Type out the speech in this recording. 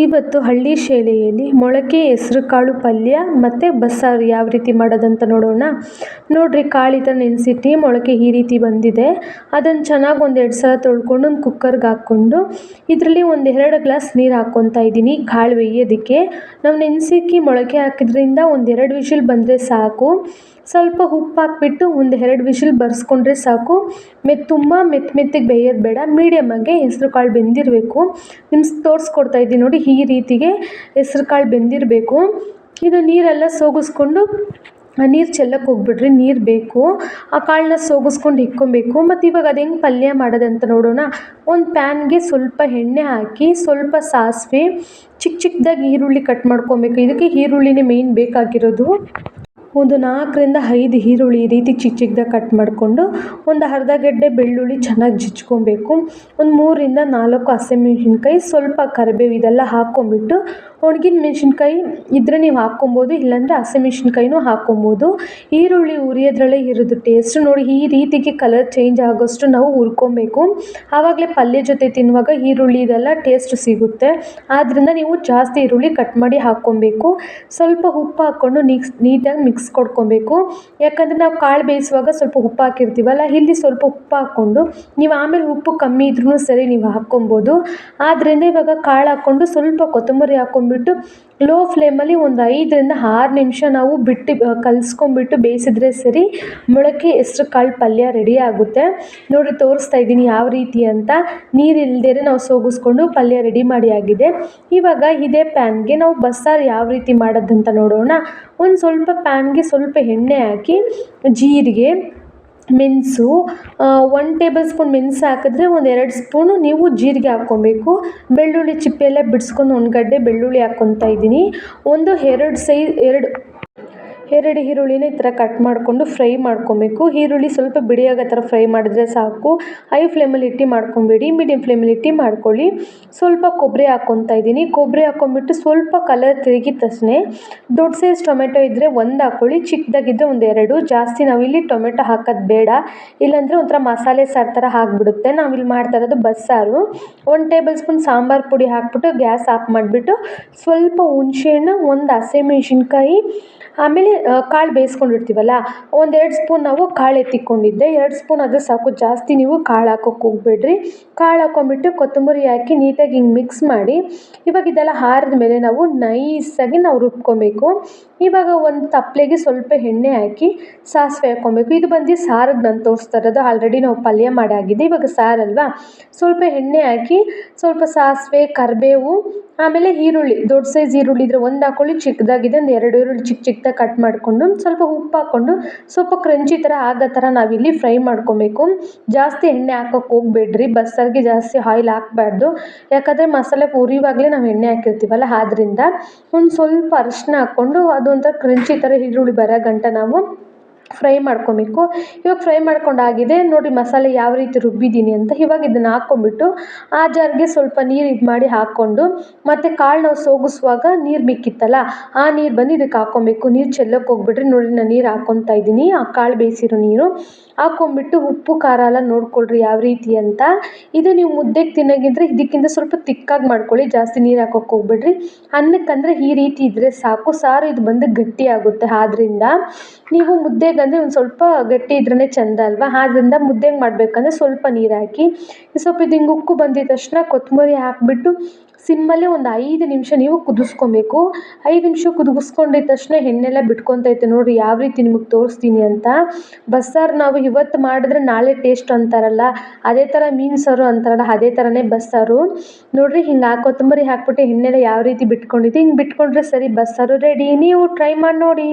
ಇವತ್ತು ಹಳ್ಳಿ ಶೈಲಿಯಲ್ಲಿ ಮೊಳಕೆ ಹೆಸರುಕಾಳು ಪಲ್ಯ ಮತ್ತು ಬಸ್ಸಾರು ಯಾವ ರೀತಿ ಮಾಡೋದಂತ ನೋಡೋಣ. ನೋಡಿರಿ, ಕಾಳು ಈ ಥರ ನೆನೆಸಿಟ್ಟು ಮೊಳಕೆ ಈ ರೀತಿ ಬಂದಿದೆ. ಅದನ್ನು ಚೆನ್ನಾಗಿ ಒಂದೆರಡು ಸಲ ತೊಳ್ಕೊಂಡು ಒಂದು ಕುಕ್ಕರ್ಗೆ ಹಾಕ್ಕೊಂಡು ಇದರಲ್ಲಿ ಒಂದೆರಡು ಗ್ಲಾಸ್ ನೀರು ಹಾಕ್ಕೊತಾ ಇದ್ದೀನಿ ಕಾಳು ಬೇಯೋದಕ್ಕೆ. ನಾವು ನೆನೆಸಿಕ್ಕಿ ಮೊಳಕೆ ಹಾಕಿದ್ರಿಂದ ಒಂದೆರಡು ವಿಷಿಲ್ ಬಂದರೆ ಸಾಕು. ಸ್ವಲ್ಪ ಉಪ್ಪು ಹಾಕ್ಬಿಟ್ಟು ಒಂದೆರಡು ವಿಷಿಲ್ ಬರ್ಸ್ಕೊಂಡ್ರೆ ಸಾಕು. ತುಂಬ ಮೆತ್ತಗೆ ಬೇಯೋದು ಬೇಡ, ಮೀಡಿಯಮ್ಮಾಗೆ ಹೆಸ್ರು ಕಾಳು ಬೆಂದಿರಬೇಕು. ನಿಮ್ಗೆ ತೋರಿಸ್ಕೊಡ್ತಾ ಇದ್ದೀನಿ ನೋಡಿ, ಈ ರೀತಿಗೆ ಹೆಸ್ರು ಕಾಳು ಬೆಂದಿರಬೇಕು. ಇದು ನೀರೆಲ್ಲ ಸೋಗಿಸ್ಕೊಂಡು ನೀರು ಚೆಲ್ಲಕ್ಕೆ ಹೋಗ್ಬಿಡ್ರಿ, ನೀರು ಬೇಕು. ಆ ಕಾಳನ್ನ ಸೋಗಿಸ್ಕೊಂಡು ಇಕ್ಕೊಬೇಕು. ಮತ್ತು ಇವಾಗ ಅದು ಹೆಂಗೆ ಪಲ್ಯ ಮಾಡೋದಂತ ನೋಡೋಣ. ಒಂದು ಪ್ಯಾನ್ಗೆ ಸ್ವಲ್ಪ ಎಣ್ಣೆ ಹಾಕಿ, ಸ್ವಲ್ಪ ಸಾಸಿವೆ, ಚಿಕ್ಕದಾಗಿ ಈರುಳ್ಳಿ ಕಟ್ ಮಾಡ್ಕೊಬೇಕು. ಇದಕ್ಕೆ ಈರುಳ್ಳಿನೇ ಮೇಯ್ನ್ ಬೇಕಾಗಿರೋದು. ಒಂದು 4-5 ಈರುಳ್ಳಿ ಈ ರೀತಿ ಚಿಕ್ಕದಾಗಿ ಕಟ್ ಮಾಡಿಕೊಂಡು, ಒಂದು ಅರ್ಧ ಗೆಡ್ಡೆ ಬೆಳ್ಳುಳ್ಳಿ ಚೆನ್ನಾಗಿ ಜಜ್ಕೊಬೇಕು. ಒಂದು 3-4 ಹಸಿಮೆಣ್ಸಿನ್ಕಾಯಿ, ಸ್ವಲ್ಪ ಕರಿಬೇವು ಇದೆಲ್ಲ ಹಾಕ್ಕೊಂಬಿಟ್ಟು, ಒಣಗಿದ ಮೆಣಸಿನ್ಕಾಯಿ ಇದ್ದರೆ ನೀವು ಹಾಕ್ಕೊಬೋದು, ಇಲ್ಲಾಂದರೆ ಹಸಿಮೆಣ್ಸಿನ್ಕಾಯಿನೂ ಹಾಕ್ಕೊಬೋದು. ಈರುಳ್ಳಿ ಉರಿಯೋದ್ರಲ್ಲೇ ಇರೋದು ಟೇಸ್ಟ್. ನೋಡಿ, ಈ ರೀತಿಗೆ ಕಲರ್ ಚೇಂಜ್ ಆಗೋಷ್ಟು ನಾವು ಹುರ್ಕೊಬೇಕು. ಆವಾಗಲೇ ಪಲ್ಯ ಜೊತೆ ತಿನ್ನುವಾಗ ಈರುಳ್ಳಿ ಇದೆಲ್ಲ ಟೇಸ್ಟ್ ಸಿಗುತ್ತೆ. ಆದ್ದರಿಂದ ನೀವು ಜಾಸ್ತಿ ಈರುಳ್ಳಿ ಕಟ್ ಮಾಡಿ ಹಾಕ್ಕೊಬೇಕು. ಸ್ವಲ್ಪ ಉಪ್ಪು ಹಾಕ್ಕೊಂಡು ನೀಟಾಗಿ ಮಿಕ್ಸ್ ಕೊಡ್ಕೊಬೇಕು. ಯಾಕಂದರೆ ನಾವು ಕಾಳು ಬೇಯಿಸುವಾಗ ಸ್ವಲ್ಪ ಉಪ್ಪು ಹಾಕಿರ್ತೀವಲ್ಲ, ಇಲ್ಲಿ ಸ್ವಲ್ಪ ಉಪ್ಪು ಹಾಕ್ಕೊಂಡು ನೀವು ಆಮೇಲೆ ಉಪ್ಪು ಕಮ್ಮಿ ಇದ್ರೂ ಸರಿ ನೀವು ಹಾಕ್ಕೊಬೋದು. ಆದ್ದರಿಂದ ಇವಾಗ ಕಾಳು ಹಾಕ್ಕೊಂಡು ಸ್ವಲ್ಪ ಕೊತ್ತಂಬರಿ ಹಾಕ್ಕೊಂಬಿಟ್ಟು ಲೋ ಫ್ಲೇಮಲ್ಲಿ ಒಂದು 5-6 ನಿಮಿಷ ನಾವು ಕಲಿಸ್ಕೊಂಬಿಟ್ಟು ಬೇಯಿಸಿದ್ರೆ ಸರಿ, ಮೊಳಕೆ ಹೆಸ್ರು ಕಾಳು ಪಲ್ಯ ರೆಡಿ ಆಗುತ್ತೆ. ನೋಡಿ, ತೋರಿಸ್ತಾ ಇದ್ದೀನಿ ಯಾವ ರೀತಿ ಅಂತ. ನೀರಿಲ್ಲದೇ ನಾವು ಸೋಗಿಸ್ಕೊಂಡು ಪಲ್ಯ ರೆಡಿ ಮಾಡಿ ಆಗಿದೆ. ಇವಾಗ ಇದೇ ಪ್ಯಾನ್ಗೆ ನಾವು ಬಸ್ಸಾರು ಯಾವ ರೀತಿ ಮಾಡೋದಂತ ನೋಡೋಣ. ಒಂದು ಸ್ವಲ್ಪ ಪ್ಯಾನ್ಗೆ ಸ್ವಲ್ಪ ಎಣ್ಣೆ ಹಾಕಿ, ಜೀರಿಗೆ, ಮೆಣಸು, 1 ಟೇಬಲ್ ಸ್ಪೂನ್ ಮೆಣಸು ಹಾಕಿದ್ರೆ 1-2 ಸ್ಪೂನು ನೀವು ಜೀರಿಗೆ ಹಾಕ್ಕೊಬೇಕು. ಬೆಳ್ಳುಳ್ಳಿ ಚಿಪ್ಪೆಲ್ಲ ಬಿಡಿಸ್ಕೊಂಡು 1 ಗಡ್ಡೆ ಬೆಳ್ಳುಳ್ಳಿ ಹಾಕ್ಕೊತಾ ಇದ್ದೀನಿ. ಎರಡು ಈರುಳ್ಳಿನ ಈ ಥರ ಕಟ್ ಮಾಡಿಕೊಂಡು ಫ್ರೈ ಮಾಡ್ಕೊಬೇಕು. ಈರುಳ್ಳಿ ಸ್ವಲ್ಪ ಬಿಡಿಯಾಗೋ ಥರ ಫ್ರೈ ಮಾಡಿದ್ರೆ ಸಾಕು. ಹೈ ಫ್ಲೇಮಲ್ಲಿ ಇಟ್ಟು ಮಾಡ್ಕೊಬೇಡಿ, ಮೀಡಿಯಮ್ ಫ್ಲೇಮಲ್ಲಿ ಇಟ್ಟು ಮಾಡ್ಕೊಳ್ಳಿ. ಸ್ವಲ್ಪ ಕೊಬ್ಬರಿ ಹಾಕ್ಕೊತಾ ಇದ್ದೀನಿ. ಕೊಬ್ಬರಿ ಹಾಕ್ಕೊಂಬಿಟ್ಟು ಸ್ವಲ್ಪ ಕಲರ್ ತಿರುಗಿದ ತಕ್ಷಣ ದೊಡ್ಡ ಸೈಜ್ ಟೊಮೆಟೊ ಇದ್ದರೆ 1 ಹಾಕ್ಕೊಳ್ಳಿ, ಚಿಕ್ಕದಾಗಿದ್ದರೆ 1-2. ಜಾಸ್ತಿ ನಾವಿಲ್ಲಿ ಟೊಮೆಟೊ ಹಾಕೋದು ಬೇಡ, ಇಲ್ಲಾಂದರೆ ಒಂಥರ ಮಸಾಲೆ ಸಾರು ಥರ ಆಗಿಬಿಡುತ್ತೆ. ನಾವಿಲ್ಲಿ ಮಾಡ್ತಾ ಇರೋದು ಬಸ್ಸಾರು. 1 ಟೇಬಲ್ ಸ್ಪೂನ್ ಸಾಂಬಾರು ಪುಡಿ ಹಾಕ್ಬಿಟ್ಟು ಗ್ಯಾಸ್ ಆಫ್ ಮಾಡಿಬಿಟ್ಟು, ಸ್ವಲ್ಪ ಹುಣಸೆಹಣ್ಣು, 1 ಹಸಿಮೆಣ್ಸಿನ್ಕಾಯಿ, ಆಮೇಲೆ ಕಾಳು ಬೇಯಿಸ್ಕೊಂಡಿರ್ತೀವಲ್ಲ, 1-2 ಸ್ಪೂನ್ ನಾವು ಕಾಳು ಎತ್ತಿಕೊಂಡಿದ್ದೆ, 2 ಸ್ಪೂನ್ ಆದರೆ ಸಾಕು, ಜಾಸ್ತಿ ನೀವು ಕಾಳು ಹಾಕೋಕ್ಕೆ ಹೋಗಬೇಡ್ರಿ. ಕಾಳು ಹಾಕ್ಕೊಂಬಿಟ್ಟು ಕೊತ್ತಂಬರಿ ಹಾಕಿ ನೀಟಾಗಿ ಹಿಂಗೆ ಮಿಕ್ಸ್ ಮಾಡಿ, ಇವಾಗ ಇದೆಲ್ಲ ಆರಿದ ಮೇಲೆ ನಾವು ನೈಸಾಗಿ ರುಬ್ಕೊಬೇಕು. ಇವಾಗ ಒಂದು ತಪ್ಪಲೆಗೆ ಸ್ವಲ್ಪ ಎಣ್ಣೆ ಹಾಕಿ ಸಾಸಿವೆ ಹಾಕ್ಕೊಬೇಕು. ಇದು ಬಂದು ಸಾರಿಗೆ ನಾನು ತೋರಿಸ್ತಾ ಇರೋದು, ಆಲ್ರೆಡಿ ನಾವು ಪಲ್ಯ ಮಾಡಾಗಿದೆ. ಇವಾಗ ಸಾರಲ್ವಾ, ಸ್ವಲ್ಪ ಎಣ್ಣೆ ಹಾಕಿ, ಸ್ವಲ್ಪ ಸಾಸಿವೆ, ಕರಿಬೇವು, ಆಮೇಲೆ ಈರುಳ್ಳಿ, ದೊಡ್ಡ ಸೈಜ್ ಈರುಳ್ಳಿ ಇದ್ದರೆ 1 ಹಾಕ್ಕೊಳ್ಳಿ, ಚಿಕ್ಕದಾಗಿದೆ 2 ಈರುಳ್ಳಿ ಚಿಕ್ಕದಾಗಿ ಕಟ್ ಮಾಡಿಕೊಂಡು, ಸ್ವಲ್ಪ ಉಪ್ಪು ಹಾಕ್ಕೊಂಡು ಸ್ವಲ್ಪ ಕ್ರಂಚಿ ಥರ ಆಗೋ ಥರ ನಾವಿಲ್ಲಿ ಫ್ರೈ ಮಾಡ್ಕೊಬೇಕು. ಜಾಸ್ತಿ ಎಣ್ಣೆ ಹಾಕೋಕ್ಕೆ ಹೋಗಬೇಡ್ರಿ, ಬಸ್ಸಾರಿಗೆ ಜಾಸ್ತಿ ಆಯಿಲ್ ಹಾಕಬಾರ್ದು. ಯಾಕಂದರೆ ಮಸಾಲೆ ಉರಿಯುವಾಗಲೇ ನಾವು ಎಣ್ಣೆ ಹಾಕಿರ್ತೀವಲ್ಲ, ಆದ್ದರಿಂದ ಒಂದು ಸ್ವಲ್ಪ ಅರಿಶಿನ ಹಾಕ್ಕೊಂಡು ಅದೊಂಥರ ಕ್ರಂಚಿ ಥರ ಈರುಳ್ಳಿ ಬರೋ ಗಂಟ ನಾವು ಫ್ರೈ ಮಾಡ್ಕೊಬೇಕು. ಇವಾಗ ಫ್ರೈ ಮಾಡ್ಕೊಂಡಾಗಿದೆ ನೋಡಿ, ಮಸಾಲೆ ಯಾವ ರೀತಿ ರುಬ್ಬಿದ್ದೀನಿ ಅಂತ. ಇವಾಗ ಇದನ್ನು ಹಾಕ್ಕೊಂಬಿಟ್ಟು ಆ ಜಾರ್ಗೆ ಸ್ವಲ್ಪ ನೀರು ಮಾಡಿ ಹಾಕ್ಕೊಂಡು, ಮತ್ತು ಕಾಳು ನಾವು ಸೋಗಿಸುವಾಗ ನೀರು ಮಿಕ್ಕಿತ್ತಲ್ಲ, ಆ ನೀರು ಬಂದು ಇದಕ್ಕೆ ಹಾಕ್ಕೊಬೇಕು. ನೀರು ಚೆಲ್ಲಕ್ಕೆ ಹೋಗ್ಬಿಟ್ರಿ. ನೋಡಿ, ನಾನು ನೀರು ಹಾಕ್ಕೊತಾ ಇದ್ದೀನಿ, ಆ ಕಾಳು ಬೇಯಿಸಿರೋ ನೀರು ಹಾಕ್ಕೊಂಬಿಟ್ಟು ಉಪ್ಪು ಖಾರ ಎಲ್ಲ ನೋಡ್ಕೊಳ್ರಿ ಯಾವ ರೀತಿ ಅಂತ. ಇದು ನೀವು ಮುದ್ದೆಗೆ ತಿನ್ನೋಗಿದ್ರೆ ಇದಕ್ಕಿಂತ ಸ್ವಲ್ಪ ತಿಕ್ಕಾಗಿ ಮಾಡ್ಕೊಳ್ಳಿ, ಜಾಸ್ತಿ ನೀರು ಹಾಕೋಕ್ಕೆ ಹೋಗ್ಬಿಡ್ರಿ. ಅನ್ನಕ್ಕಂದರೆ ಈ ರೀತಿ ಇದ್ದರೆ ಸಾಕು. ಸಾರು ಇದು ಬಂದು ಗಟ್ಟಿ ಆಗುತ್ತೆ. ಆದ್ದರಿಂದ ನೀವು ಮುದ್ದೆಗಂದರೆ ಒಂದು ಸ್ವಲ್ಪ ಗಟ್ಟಿ ಇದ್ರೇ ಚೆಂದ ಅಲ್ವಾ. ಆದ್ದರಿಂದ ಮುದ್ದೆಗೆ ಮಾಡಬೇಕಂದ್ರೆ ಸ್ವಲ್ಪ ನೀರು ಹಾಕಿ, ಸ್ವಲ್ಪ ಇದು ಹಿಂಗೆ ಉಕ್ಕು ಬಂದಿದ ತಕ್ಷಣ ಕೊತ್ತಂಬರಿ ಹಾಕಿಬಿಟ್ಟು ಸಿಮ್ಮಲ್ಲೇ ಒಂದು 5 ನಿಮಿಷ ನೀವು ಕುದಿಸ್ಕೊಬೇಕು. 5 ನಿಮಿಷ ಕುದಿಸ್ಕೊಂಡಿದ ತಕ್ಷಣ ಎಣ್ಣೆಲ್ಲ ಬಿಟ್ಕೊತೈತೆ. ನೋಡಿ ಯಾವ ರೀತಿ ನಿಮಗೆ ತೋರಿಸ್ತೀನಿ ಅಂತ. ಬಸ್ಸಾರು ನಾವು ಇವತ್ತು ಮಾಡಿದ್ರೆ ನಾಳೆ ಟೇಸ್ಟ್ ಅಂತಾರಲ್ಲ, ಅದೇ ಥರ ಮೀನು ಸಾರು ಅಂತಾರಲ್ಲ, ಅದೇ ಥರನೇ ಬಸ್ಸಾರು. ನೋಡಿರಿ, ಹಿಂಗೆ ಕೊತ್ತಂಬರಿ ಹಾಕ್ಬಿಟ್ಟು ಎಣ್ಣೆಲ್ಲ ಯಾವ ರೀತಿ ಬಿಟ್ಕೊಂಡಿದ್ದು, ಹಿಂಗೆ ಬಿಟ್ಕೊಂಡ್ರೆ ಸರಿ, ಬಸ್ಸಾರು ರೆಡಿ. ನೀವು ಟ್ರೈ ಮಾಡಿ ನೋಡಿ.